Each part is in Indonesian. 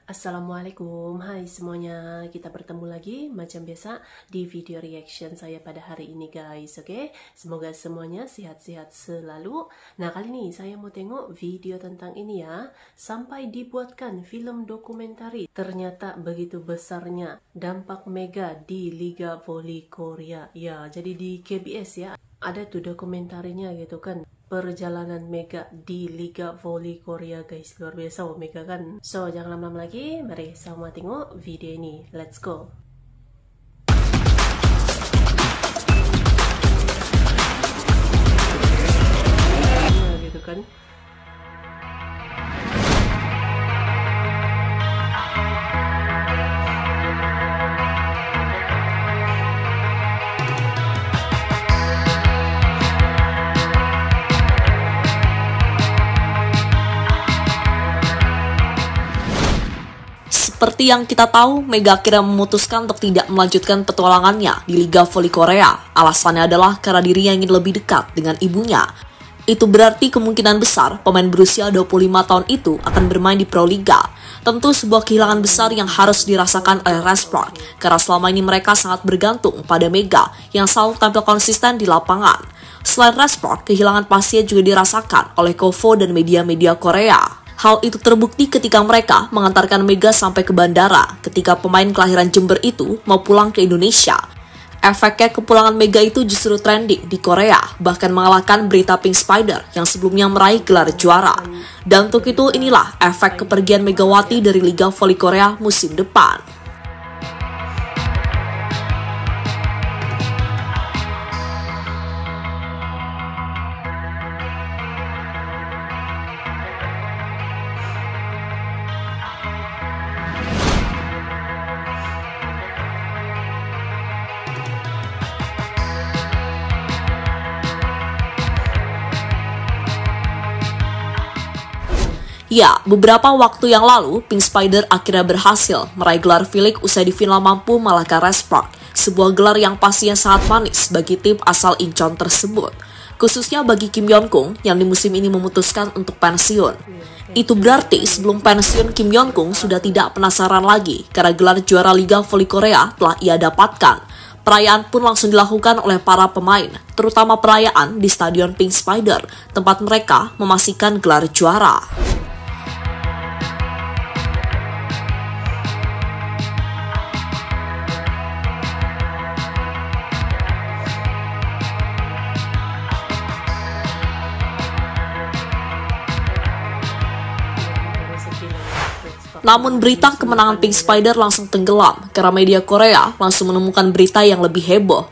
Assalamualaikum, hai semuanya, kita bertemu lagi macam biasa di video reaction saya pada hari ini guys, oke? Semoga semuanya sehat-sehat selalu. Nah, kali ini saya mau tengok video tentang ini ya, sampai dibuatkan film dokumenter. Ternyata begitu besarnya dampak Mega di Liga Voli Korea. Ya, jadi di KBS ya, ada tuh dokumentarnya gitu kan. Perjalanan Mega di Liga Voli Korea guys, luar biasa Mega kan. So jangan lama-lama lagi, mari sama tengok video ini, let's go. Gitu kan. Seperti yang kita tahu, Mega akhirnya memutuskan untuk tidak melanjutkan petualangannya di Liga Voli Korea. Alasannya adalah karena dirinya ingin lebih dekat dengan ibunya. Itu berarti kemungkinan besar pemain berusia 25 tahun itu akan bermain di Pro Liga. Tentu sebuah kehilangan besar yang harus dirasakan oleh Respark, karena selama ini mereka sangat bergantung pada Mega yang selalu tampil konsisten di lapangan. Selain Respark, kehilangan pastinya juga dirasakan oleh Kovo dan media-media Korea. Hal itu terbukti ketika mereka mengantarkan Mega sampai ke bandara ketika pemain kelahiran Jember itu mau pulang ke Indonesia. Efeknya kepulangan Mega itu justru trending di Korea, bahkan mengalahkan berita Pink Spider yang sebelumnya meraih gelar juara. Dan untuk itu inilah efek kepergian Megawati dari Liga Voli Korea musim depan. Ya, beberapa waktu yang lalu, Pink Spider akhirnya berhasil meraih gelar V-League usai di final mampu mengalahkan Respark, sebuah gelar yang pastinya sangat manis bagi tim asal Incheon tersebut, khususnya bagi Kim Yeon-kung yang di musim ini memutuskan untuk pensiun. Itu berarti sebelum pensiun Kim Yeon-kung sudah tidak penasaran lagi karena gelar juara Liga Voli Korea telah ia dapatkan. Perayaan pun langsung dilakukan oleh para pemain, terutama perayaan di Stadion Pink Spider, tempat mereka memastikan gelar juara. Namun berita kemenangan Pink Spider langsung tenggelam karena media Korea langsung menemukan berita yang lebih heboh.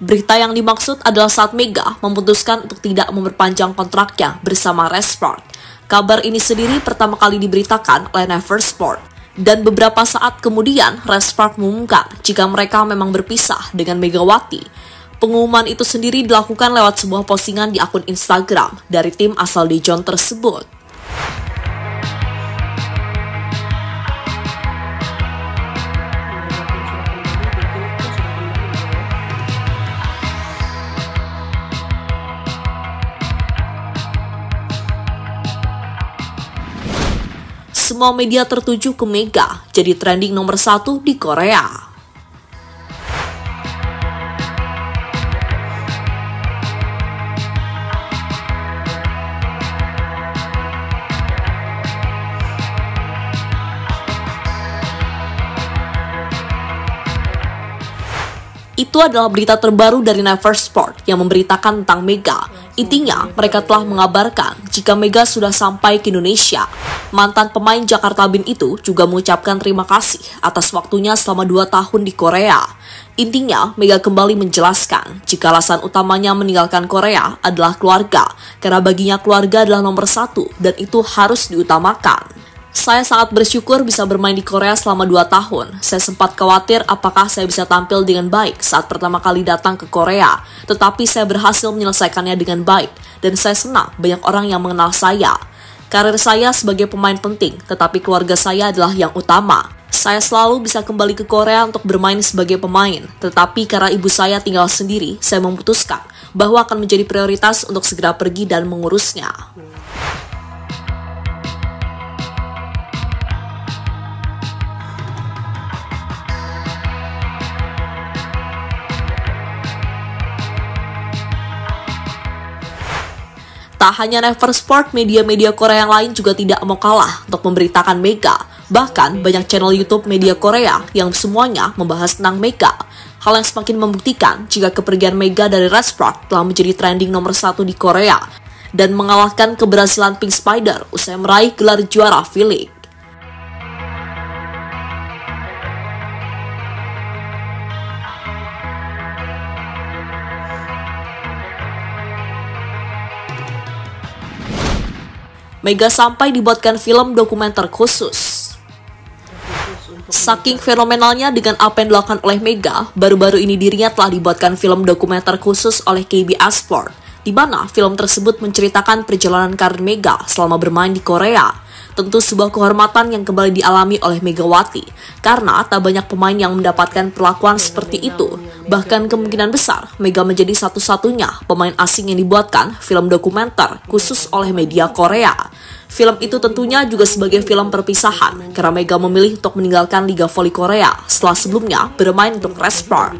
Berita yang dimaksud adalah saat Mega memutuskan untuk tidak memperpanjang kontraknya bersama Respark. Kabar ini sendiri pertama kali diberitakan oleh Never Sport. Dan beberapa saat kemudian Respark mengumumkan jika mereka memang berpisah dengan Megawati. Pengumuman itu sendiri dilakukan lewat sebuah postingan di akun Instagram dari tim asal Daejeon tersebut. Semua media tertuju ke Mega, jadi trending nomor 1 di Korea. Itu adalah berita terbaru dari Never Sport yang memberitakan tentang Mega. Intinya, mereka telah mengabarkan jika Mega sudah sampai ke Indonesia. Mantan pemain Jakarta Bin itu juga mengucapkan terima kasih atas waktunya selama 2 tahun di Korea. Intinya, Mega kembali menjelaskan jika alasan utamanya meninggalkan Korea adalah keluarga, karena baginya keluarga adalah nomor 1 dan itu harus diutamakan. Saya sangat bersyukur bisa bermain di Korea selama 2 tahun. Saya sempat khawatir apakah saya bisa tampil dengan baik saat pertama kali datang ke Korea. Tetapi saya berhasil menyelesaikannya dengan baik. Dan saya senang banyak orang yang mengenal saya. Karir saya sebagai pemain penting, tetapi keluarga saya adalah yang utama. Saya selalu bisa kembali ke Korea untuk bermain sebagai pemain. Tetapi karena ibu saya tinggal sendiri, saya memutuskan bahwa akan menjadi prioritas untuk segera pergi dan mengurusnya. Tak hanya Never Sport, media-media Korea yang lain juga tidak mau kalah untuk memberitakan Mega. Bahkan banyak channel YouTube media Korea yang semuanya membahas tentang Mega. Hal yang semakin membuktikan jika kepergian Mega dari Red Sport telah menjadi trending nomor 1 di Korea dan mengalahkan keberhasilan Pink Spider usai meraih gelar juara V-League. Mega sampai dibuatkan film dokumenter khusus. Saking fenomenalnya dengan apa yang dilakukan oleh Mega, baru-baru ini dirinya telah dibuatkan film dokumenter khusus oleh KBS Sport, di mana film tersebut menceritakan perjalanan karir Mega selama bermain di Korea. Tentu sebuah kehormatan yang kembali dialami oleh Megawati, karena tak banyak pemain yang mendapatkan perlakuan seperti itu. Bahkan kemungkinan besar, Mega menjadi satu-satunya pemain asing yang dibuatkan film dokumenter khusus oleh media Korea. Film itu tentunya juga sebagai film perpisahan, karena Mega memilih untuk meninggalkan Liga Voli Korea setelah sebelumnya bermain untuk Red Sport.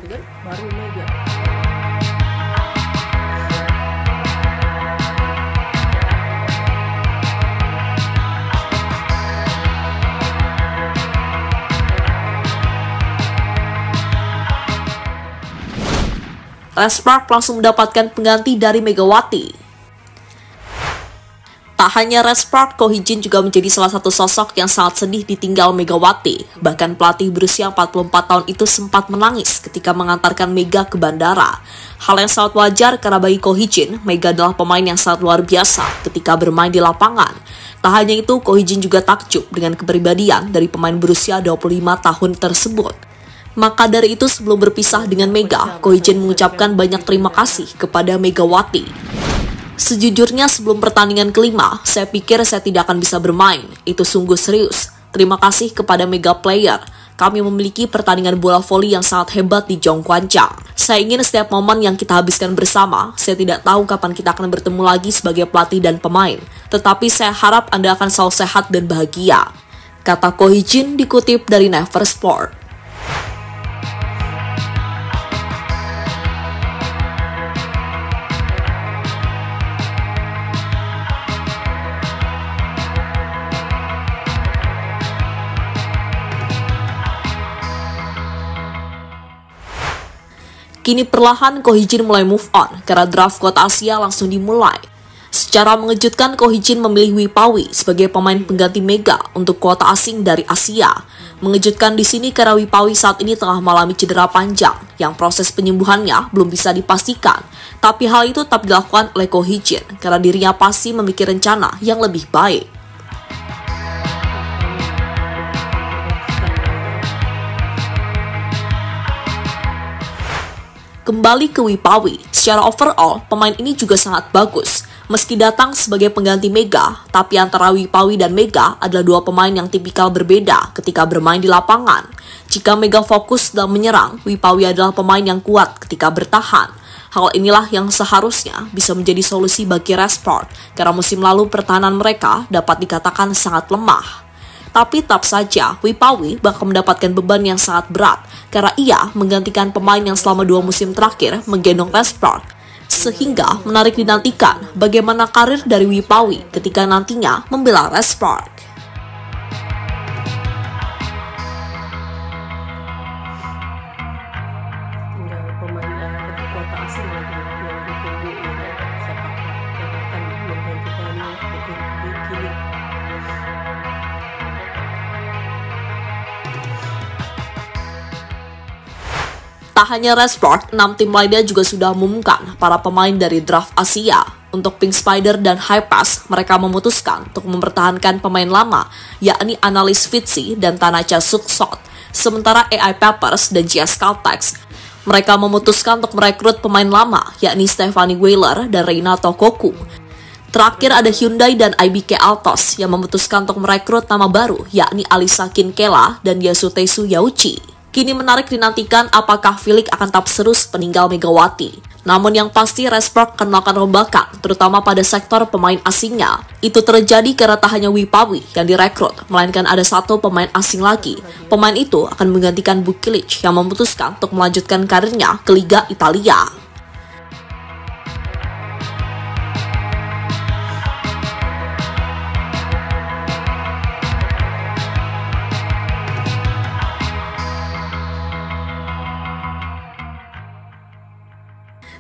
Red Sport langsung mendapatkan pengganti dari Megawati. Tak hanya Red Sport, Ko Hee-jin juga menjadi salah satu sosok yang sangat sedih ditinggal Megawati. Bahkan pelatih berusia 44 tahun itu sempat menangis ketika mengantarkan Mega ke bandara. Hal yang sangat wajar karena bagi Ko Hee-jin, Mega adalah pemain yang sangat luar biasa ketika bermain di lapangan. Tak hanya itu, Ko Hee-jin juga takjub dengan kepribadian dari pemain berusia 25 tahun tersebut. Maka dari itu sebelum berpisah dengan Mega, Ko Hee-jin mengucapkan banyak terima kasih kepada Megawati. Sejujurnya sebelum pertandingan kelima, saya pikir saya tidak akan bisa bermain. Itu sungguh serius. Terima kasih kepada Mega Player. Kami memiliki pertandingan bola voli yang sangat hebat di Jongkwancang. Saya ingin setiap momen yang kita habiskan bersama. Saya tidak tahu kapan kita akan bertemu lagi sebagai pelatih dan pemain. Tetapi saya harap Anda akan selalu sehat dan bahagia. Kata Ko Hee-jin dikutip dari Never Sport. Kini perlahan Ko Hee-jin mulai move on karena draft kota Asia langsung dimulai. Secara mengejutkan, Ko Hee-jin memilih Wi Pawi sebagai pemain pengganti Mega untuk kuota asing dari Asia. Mengejutkan di sini karena Wi Pawi saat ini tengah mengalami cedera panjang yang proses penyembuhannya belum bisa dipastikan. Tapi hal itu tetap dilakukan oleh Ko Hee-jin karena dirinya pasti memikir rencana yang lebih baik. Kembali ke Wi Pawi, secara overall, pemain ini juga sangat bagus. Meski datang sebagai pengganti Mega, tapi antara Wi Pawi dan Mega adalah dua pemain yang tipikal berbeda ketika bermain di lapangan. Jika Mega fokus dalam menyerang, Wi Pawi adalah pemain yang kuat ketika bertahan. Hal inilah yang seharusnya bisa menjadi solusi bagi Red Sport, karena musim lalu pertahanan mereka dapat dikatakan sangat lemah. Tapi tetap saja, Wi Pawi bakal mendapatkan beban yang sangat berat karena ia menggantikan pemain yang selama 2 musim terakhir menggendong Red Sport. Sehingga menarik dinantikan bagaimana karir dari Wi Pawi ketika nantinya membela Red Sport. Tinggal pemain dari kota asing lagi yang ditunggu ya, siapa yang akan menggantikannya untuk kini. Tak hanya Red Sport, 6 tim lainnya juga sudah mengumumkan para pemain dari draft Asia. Untuk Pink Spider dan High Pass, mereka memutuskan untuk mempertahankan pemain lama, yakni Analis Fitzy dan Tanacha Suksot. Sementara AI Peppers dan GS Caltex, mereka memutuskan untuk merekrut pemain lama, yakni Stephanie Wheeler dan Reina Tokoku. Terakhir ada Hyundai dan IBK Altos yang memutuskan untuk merekrut nama baru, yakni Alisa Kinkela dan Yasutesu Yauchi. Kini menarik dinantikan apakah V-League akan tetap seru peninggal Megawati. Namun yang pasti Red Sport akan melakukan rombakan, terutama pada sektor pemain asingnya. Itu terjadi karena tak hanya Wi Pawi yang direkrut, melainkan ada satu pemain asing lagi. Pemain itu akan menggantikan Bukilic yang memutuskan untuk melanjutkan karirnya ke Liga Italia.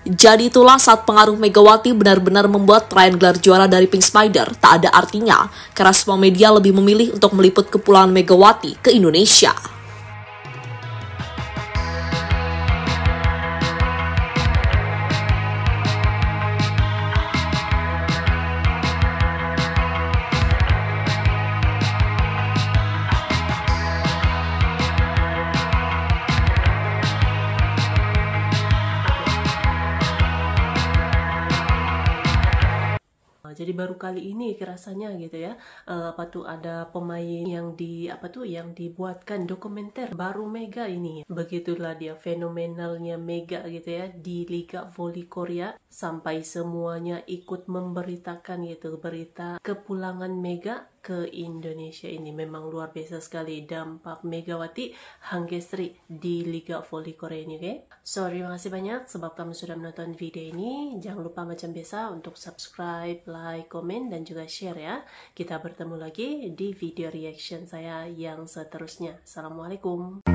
Jadi itulah saat pengaruh Megawati benar-benar membuat perayaan gelar juara dari Pink Spider tak ada artinya, karena semua media lebih memilih untuk meliput kepulangan Megawati ke Indonesia. Jadi baru kali ini kerasanya gitu ya, ada pemain yang yang dibuatkan dokumenter baru Mega ini. Begitulah dia fenomenalnya Mega gitu ya di Liga Voli Korea, sampai semuanya ikut memberitakan gitu berita kepulangan Mega ke Indonesia ini. Memang luar biasa sekali dampak Megawati Hanggesri di Liga Voli Korea ini, oke? So, terima kasih banyak sebab kamu sudah menonton video ini. Jangan lupa macam biasa untuk subscribe, like, komen, dan juga share ya. Kita bertemu lagi di video reaction saya yang seterusnya. Assalamualaikum.